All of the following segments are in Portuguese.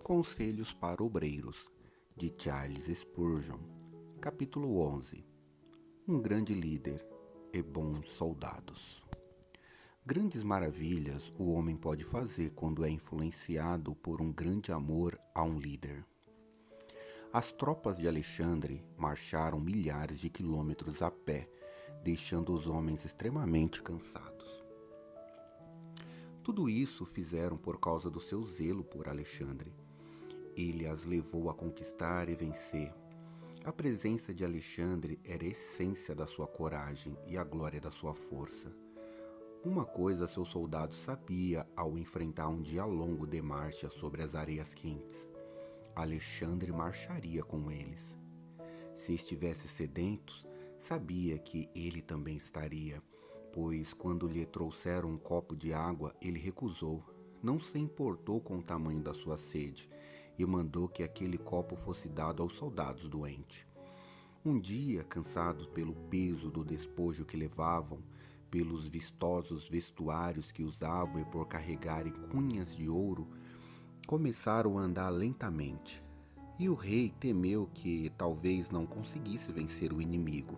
Conselhos para Obreiros, de Charles Spurgeon. Capítulo 11. Um grande líder e bons soldados. Grandes maravilhas o homem pode fazer quando é influenciado por um grande amor a um líder. As tropas de Alexandre marcharam milhares de quilômetros a pé, deixando os homens extremamente cansados. Tudo isso fizeram por causa do seu zelo por Alexandre. Ele as levou a conquistar e vencer. A presença de Alexandre era a essência da sua coragem e a glória da sua força. Uma coisa seus soldados sabiam ao enfrentar um dia longo de marcha sobre as areias quentes. Alexandre marcharia com eles. Se estivesse sedentos, sabia que ele também estaria, pois quando lhe trouxeram um copo de água, ele recusou. Não se importou com o tamanho da sua sede e mandou que aquele copo fosse dado aos soldados doentes. Um dia, cansados pelo peso do despojo que levavam, pelos vistosos vestuários que usavam e por carregarem cunhas de ouro, começaram a andar lentamente. E o rei temeu que talvez não conseguisse vencer o inimigo.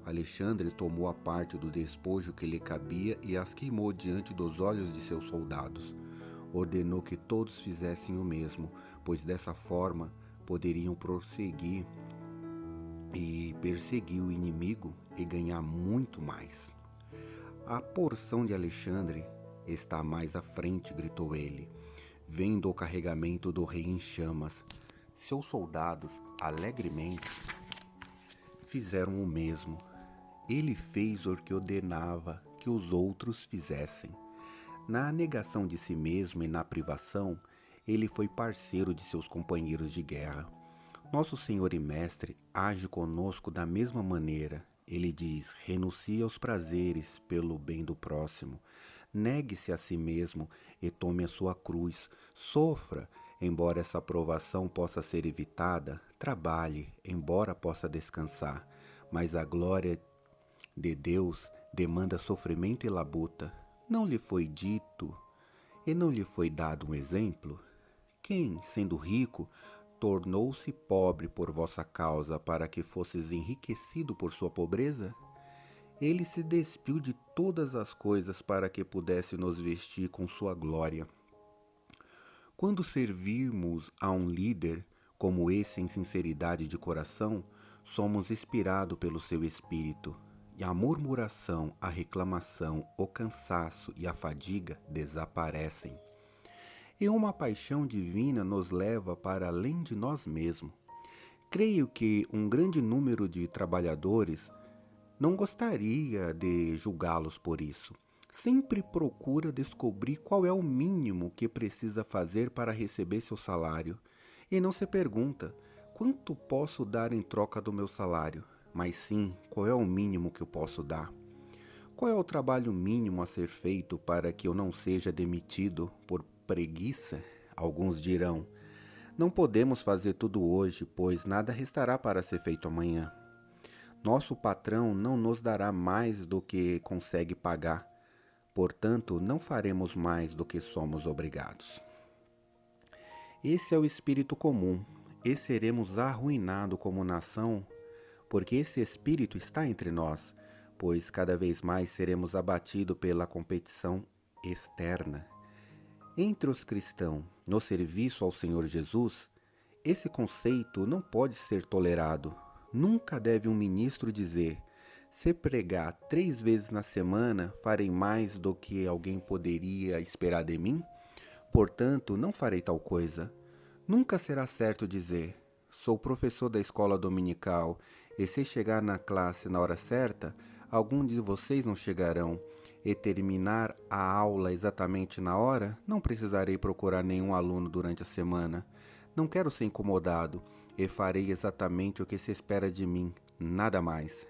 Alexandre tomou a parte do despojo que lhe cabia e as queimou diante dos olhos de seus soldados. Ordenou que todos fizessem o mesmo, pois dessa forma poderiam prosseguir e perseguir o inimigo e ganhar muito mais. A porção de Alexandre está mais à frente, gritou ele, vendo o carregamento do rei em chamas. Seus soldados, alegremente, fizeram o mesmo. Ele fez o que ordenava que os outros fizessem. Na negação de si mesmo e na privação, ele foi parceiro de seus companheiros de guerra. Nosso Senhor e Mestre age conosco da mesma maneira. Ele diz: renuncie aos prazeres pelo bem do próximo. Negue-se a si mesmo e tome a sua cruz. Sofra, embora essa provação possa ser evitada. Trabalhe, embora possa descansar. Mas a glória de Deus demanda sofrimento e labuta. Não lhe foi dito e não lhe foi dado um exemplo? Quem, sendo rico, tornou-se pobre por vossa causa para que fosses enriquecido por sua pobreza? Ele se despiu de todas as coisas para que pudesse nos vestir com sua glória. Quando servirmos a um líder como esse em sinceridade de coração, somos inspirados pelo seu espírito. E a murmuração, a reclamação, o cansaço e a fadiga desaparecem. E uma paixão divina nos leva para além de nós mesmos. Creio que um grande número de trabalhadores não gostaria de julgá-los por isso. Sempre procura descobrir qual é o mínimo que precisa fazer para receber seu salário. E não se pergunta, quanto posso dar em troca do meu salário? Mas sim, qual é o mínimo que eu posso dar? Qual é o trabalho mínimo a ser feito para que eu não seja demitido por preguiça? Alguns dirão, não podemos fazer tudo hoje, pois nada restará para ser feito amanhã. Nosso patrão não nos dará mais do que consegue pagar, portanto, não faremos mais do que somos obrigados. Esse é o espírito comum, e seremos arruinados como nação, porque esse espírito está entre nós, pois cada vez mais seremos abatidos pela competição externa. Entre os cristãos, no serviço ao Senhor Jesus, esse conceito não pode ser tolerado. Nunca deve um ministro dizer: se pregar 3 vezes na semana, farei mais do que alguém poderia esperar de mim? Portanto, não farei tal coisa. Nunca será certo dizer: sou professor da escola dominical, e se chegar na classe na hora certa, alguns de vocês não chegarão, e terminar a aula exatamente na hora, não precisarei procurar nenhum aluno durante a semana. Não quero ser incomodado, e farei exatamente o que se espera de mim, nada mais.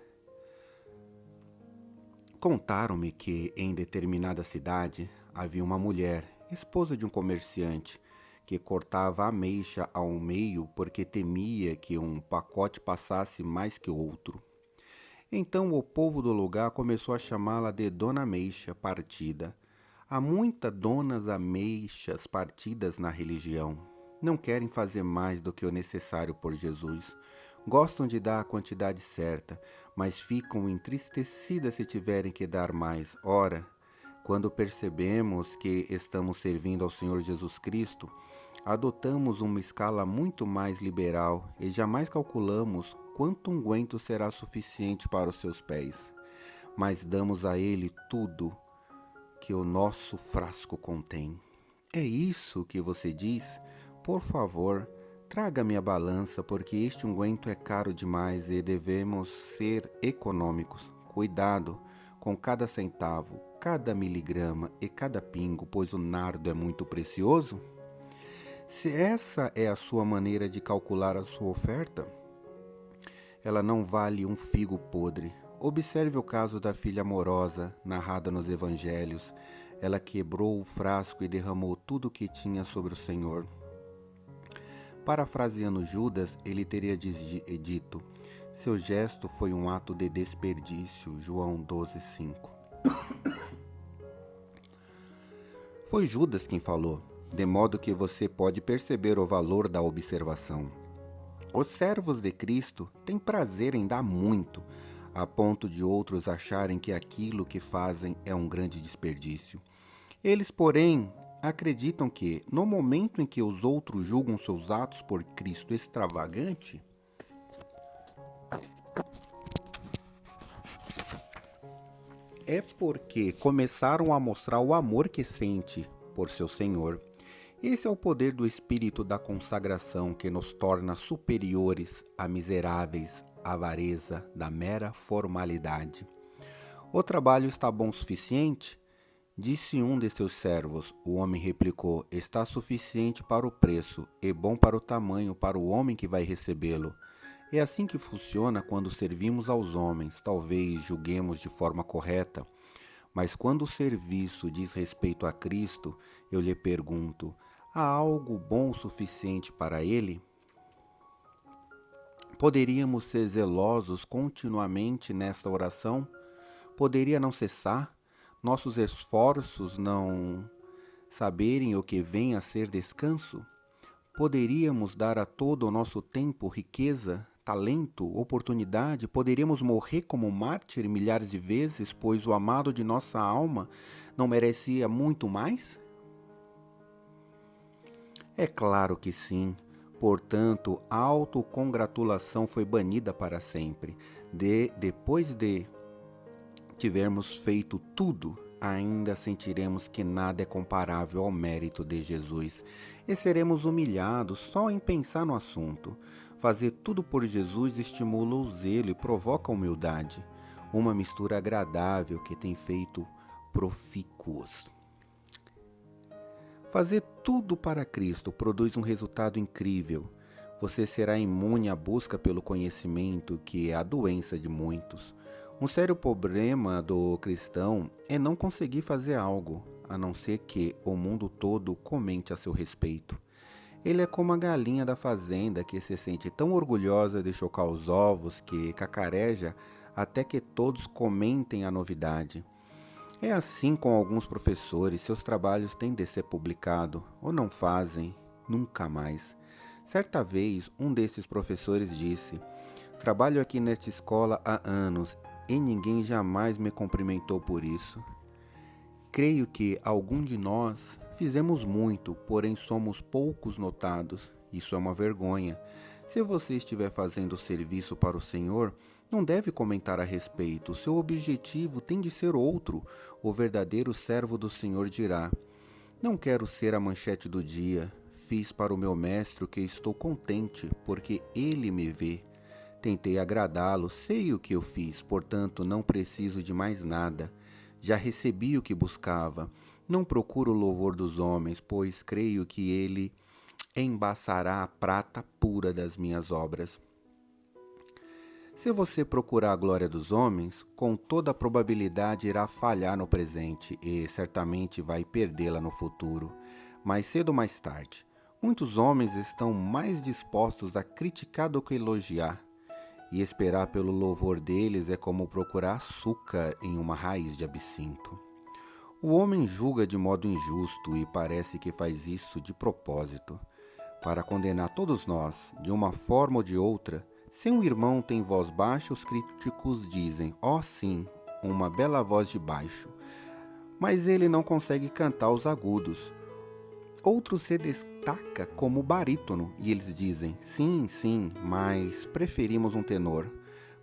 Contaram-me que, em determinada cidade, havia uma mulher, esposa de um comerciante, que cortava a ameixa ao meio porque temia que um pacote passasse mais que outro. Então o povo do lugar começou a chamá-la de Dona Ameixa Partida. Há muitas donas ameixas partidas na religião. Não querem fazer mais do que o necessário por Jesus. Gostam de dar a quantidade certa, mas ficam entristecidas se tiverem que dar mais. Ora, quando percebemos que estamos servindo ao Senhor Jesus Cristo, adotamos uma escala muito mais liberal e jamais calculamos quanto unguento será suficiente para os seus pés, mas damos a Ele tudo que o nosso frasco contém. É isso que você diz? Por favor, traga-me a balança, porque este unguento é caro demais e devemos ser econômicos. Cuidado com cada centavo, cada miligrama e cada pingo, pois o nardo é muito precioso. Se essa é a sua maneira de calcular a sua oferta, ela não vale um figo podre. Observe o caso da filha amorosa, narrada nos evangelhos. Ela quebrou o frasco e derramou tudo o que tinha sobre o Senhor. Parafraseando Judas, ele teria dito: seu gesto foi um ato de desperdício. João 12:5. Foi Judas quem falou, de modo que você pode perceber o valor da observação. Os servos de Cristo têm prazer em dar muito, a ponto de outros acharem que aquilo que fazem é um grande desperdício. Eles, porém, acreditam que, no momento em que os outros julgam seus atos por Cristo extravagante, é porque começaram a mostrar o amor que sente por seu Senhor. Esse é o poder do espírito da consagração que nos torna superiores a miseráveis avareza da mera formalidade. O trabalho está bom o suficiente? Disse um de seus servos. O homem replicou: está suficiente para o preço e bom para o tamanho para o homem que vai recebê-lo. É assim que funciona quando servimos aos homens. Talvez julguemos de forma correta, mas quando o serviço diz respeito a Cristo, eu lhe pergunto: há algo bom o suficiente para Ele? Poderíamos ser zelosos continuamente nesta oração? Poderia não cessar? Nossos esforços não saberem o que vem a ser descanso? Poderíamos dar a todo o nosso tempo riqueza, talento, oportunidade? Poderíamos morrer como mártir milhares de vezes, pois o amado de nossa alma não merecia muito mais? É claro que sim. Portanto, a autocongratulação foi banida para sempre. Depois de tivermos feito tudo, ainda sentiremos que nada é comparável ao mérito de Jesus e seremos humilhados só em pensar no assunto. Fazer tudo por Jesus estimula o zelo e provoca a humildade, uma mistura agradável que tem feito profícuos. Fazer tudo para Cristo produz um resultado incrível. Você será imune à busca pelo conhecimento, que é a doença de muitos. Um sério problema do cristão é não conseguir fazer algo, a não ser que o mundo todo comente a seu respeito. Ele é como a galinha da fazenda que se sente tão orgulhosa de chocar os ovos que cacareja até que todos comentem a novidade. É assim com alguns professores, seus trabalhos têm de ser publicados, ou não fazem, nunca mais. Certa vez, um desses professores disse: trabalho aqui nesta escola há anos e ninguém jamais me cumprimentou por isso. Creio que algum de nós fizemos muito, porém somos poucos notados. Isso é uma vergonha. Se você estiver fazendo serviço para o Senhor, não deve comentar a respeito. Seu objetivo tem de ser outro. O verdadeiro servo do Senhor dirá: não quero ser a manchete do dia. Fiz para o meu mestre que estou contente, porque ele me vê. Tentei agradá-lo, sei o que eu fiz, portanto não preciso de mais nada. Já recebi o que buscava. Não procuro o louvor dos homens, pois creio que ele embaçará a prata pura das minhas obras. Se você procurar a glória dos homens, com toda a probabilidade irá falhar no presente e certamente vai perdê-la no futuro, mais cedo ou mais tarde. Muitos homens estão mais dispostos a criticar do que elogiar, e esperar pelo louvor deles é como procurar açúcar em uma raiz de absinto. O homem julga de modo injusto e parece que faz isso de propósito. para condenar todos nós, de uma forma ou de outra. Se um irmão tem voz baixa, os críticos dizem: "Oh, sim, uma bela voz de baixo", mas ele não consegue cantar os agudos. Outro se destaca como barítono e eles dizem: "Sim, sim, mas preferimos um tenor".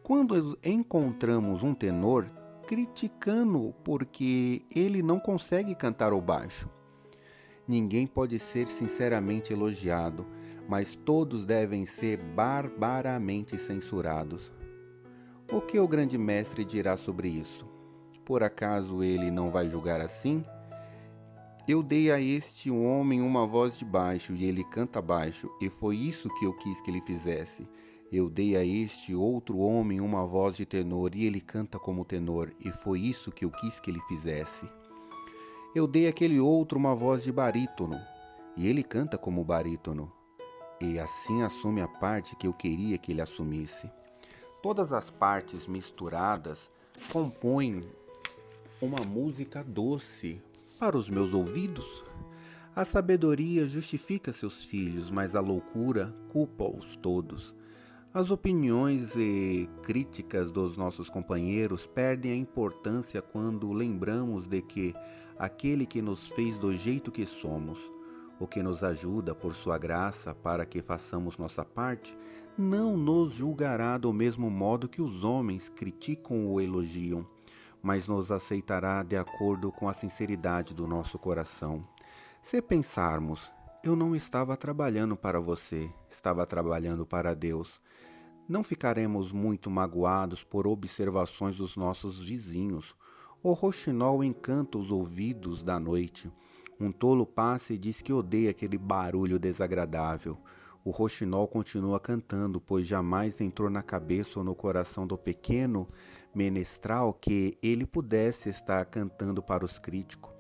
Quando encontramos um tenor, criticando-o porque ele não consegue cantar o baixo. Ninguém pode ser sinceramente elogiado, mas todos devem ser barbaramente censurados. O que o grande mestre dirá sobre isso? Por acaso ele não vai julgar assim? Eu dei a este homem uma voz de baixo e ele canta baixo, e foi isso que eu quis que ele fizesse. Eu dei a este outro homem uma voz de tenor e ele canta como tenor, e foi isso que eu quis que ele fizesse. Eu dei àquele outro uma voz de barítono, e ele canta como barítono, e assim assume a parte que eu queria que ele assumisse. Todas as partes misturadas compõem uma música doce para os meus ouvidos. A sabedoria justifica seus filhos, mas a loucura culpa-os todos. As opiniões e críticas dos nossos companheiros perdem a importância quando lembramos de que aquele que nos fez do jeito que somos, o que nos ajuda por sua graça para que façamos nossa parte, não nos julgará do mesmo modo que os homens criticam ou elogiam, mas nos aceitará de acordo com a sinceridade do nosso coração. Se pensarmos: "Eu não estava trabalhando para você, estava trabalhando para Deus", não ficaremos muito magoados por observações dos nossos vizinhos. O roxinol encanta os ouvidos da noite. Um tolo passa e diz que odeia aquele barulho desagradável. O roxinol continua cantando, pois jamais entrou na cabeça ou no coração do pequeno menestral que ele pudesse estar cantando para os críticos.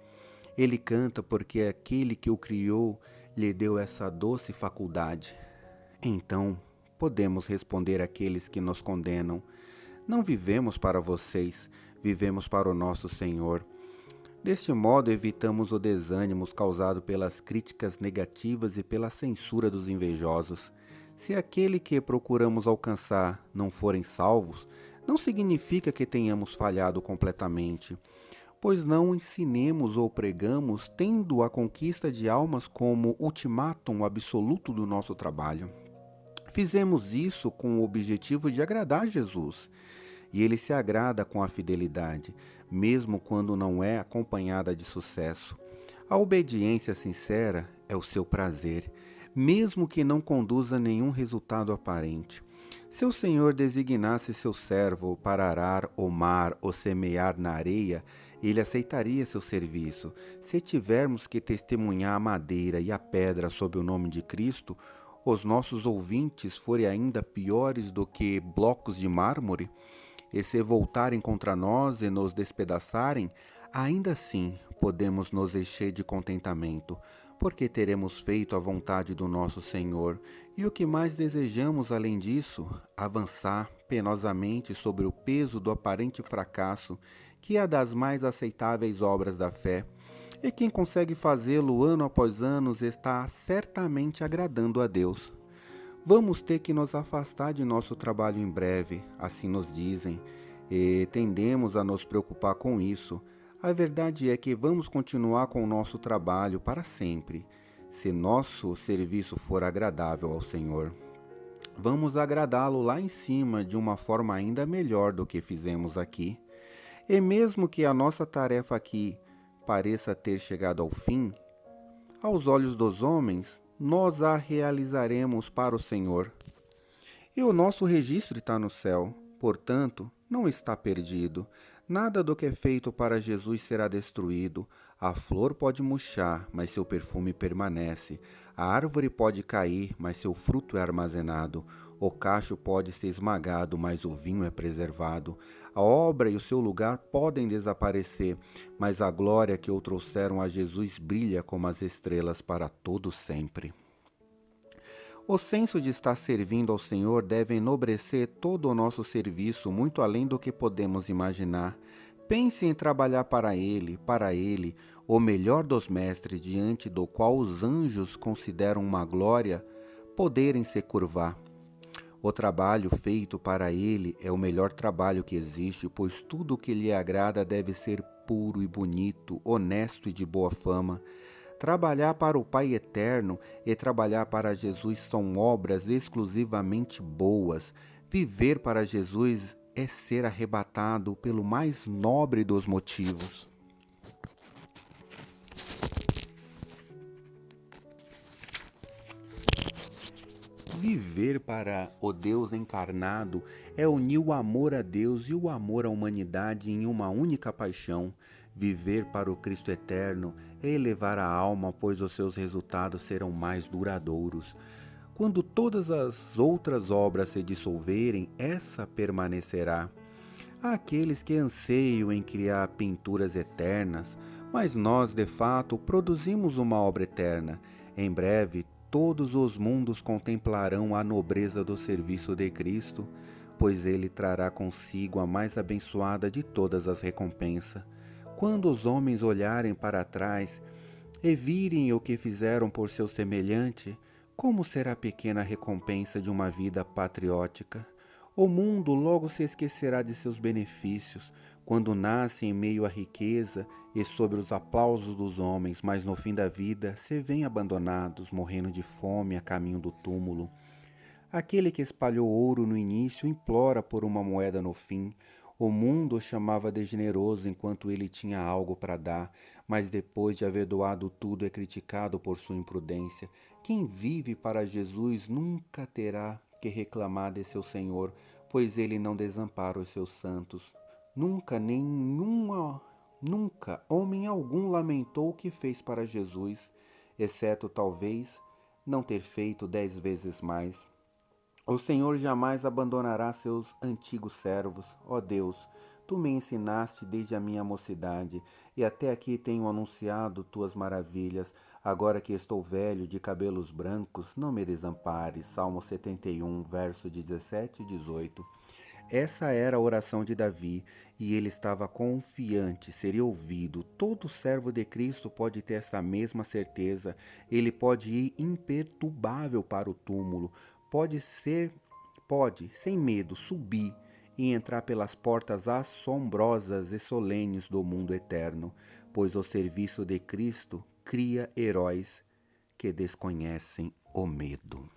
Ele canta porque aquele que o criou lhe deu essa doce faculdade. Então, podemos responder àqueles que nos condenam: "Não vivemos para vocês, vivemos para o nosso Senhor". Deste modo, evitamos o desânimo causado pelas críticas negativas e pela censura dos invejosos. Se aquele que procuramos alcançar não forem salvos, não significa que tenhamos falhado completamente, pois não ensinemos ou pregamos tendo a conquista de almas como ultimátum absoluto do nosso trabalho. Fizemos isso com o objetivo de agradar Jesus, e ele se agrada com a fidelidade, mesmo quando não é acompanhada de sucesso. A obediência sincera é o seu prazer, mesmo que não conduza a nenhum resultado aparente. Se o Senhor designasse seu servo para arar o mar ou semear na areia, ele aceitaria seu serviço. Se tivermos que testemunhar a madeira e a pedra sob o nome de Cristo, os nossos ouvintes forem ainda piores do que blocos de mármore, e se voltarem contra nós e nos despedaçarem, ainda assim podemos nos encher de contentamento, porque teremos feito a vontade do nosso Senhor, e o que mais desejamos além disso, avançar penosamente sobre o peso do aparente fracasso, que é das mais aceitáveis obras da fé, e quem consegue fazê-lo ano após ano está certamente agradando a Deus. Vamos ter que nos afastar de nosso trabalho em breve, assim nos dizem, e tendemos a nos preocupar com isso. A verdade é que vamos continuar com o nosso trabalho para sempre, se nosso serviço for agradável ao Senhor. Vamos agradá-lo lá em cima de uma forma ainda melhor do que fizemos aqui. E mesmo que a nossa tarefa aqui pareça ter chegado ao fim, aos olhos dos homens, nós a realizaremos para o Senhor. E o nosso registro está no céu, portanto, não está perdido. Nada do que é feito para Jesus será destruído. A flor pode murchar, mas seu perfume permanece. A árvore pode cair, mas seu fruto é armazenado. O cacho pode ser esmagado, mas o vinho é preservado. A obra e o seu lugar podem desaparecer, mas a glória que o trouxeram a Jesus brilha como as estrelas para todo sempre. O senso de estar servindo ao Senhor deve enobrecer todo o nosso serviço muito além do que podemos imaginar. Pense em trabalhar para Ele, o melhor dos mestres, diante do qual os anjos consideram uma glória poderem se curvar. O trabalho feito para ele é o melhor trabalho que existe, pois tudo o que lhe agrada deve ser puro e bonito, honesto e de boa fama. Trabalhar para o Pai Eterno e trabalhar para Jesus são obras exclusivamente boas. Viver para Jesus é ser arrebatado pelo mais nobre dos motivos. Viver para o Deus encarnado é unir o amor a Deus e o amor à humanidade em uma única paixão. Viver para o Cristo eterno é elevar a alma, pois os seus resultados serão mais duradouros. Quando todas as outras obras se dissolverem, essa permanecerá. Há aqueles que anseiam em criar pinturas eternas, mas nós, de fato, produzimos uma obra eterna. Em breve, todos os mundos contemplarão a nobreza do serviço de Cristo, pois ele trará consigo a mais abençoada de todas as recompensas. Quando os homens olharem para trás e virem o que fizeram por seu semelhante, como será a pequena recompensa de uma vida patriótica? O mundo logo se esquecerá de seus benefícios, quando nasce em meio à riqueza e sob os aplausos dos homens, mas no fim da vida se veem abandonados, morrendo de fome a caminho do túmulo. Aquele que espalhou ouro no início implora por uma moeda no fim. O mundo o chamava de generoso enquanto ele tinha algo para dar, mas depois de haver doado tudo é criticado por sua imprudência. Quem vive para Jesus nunca terá que reclamar de seu Senhor, pois ele não desampara os seus santos. Nunca homem algum lamentou o que fez para Jesus, exceto talvez não ter feito 10 vezes mais. O Senhor jamais abandonará seus antigos servos. Ó Deus, tu me ensinaste desde a minha mocidade, e até aqui tenho anunciado tuas maravilhas. Agora que estou velho, de cabelos brancos, não me desampares. Salmo 71, verso 17 e 18. Essa era a oração de Davi, e ele estava confiante, seria ouvido. Todo servo de Cristo pode ter essa mesma certeza. Ele pode ir imperturbável para o túmulo, pode, sem medo, subir e entrar pelas portas assombrosas e solenes do mundo eterno, pois o serviço de Cristo cria heróis que desconhecem o medo.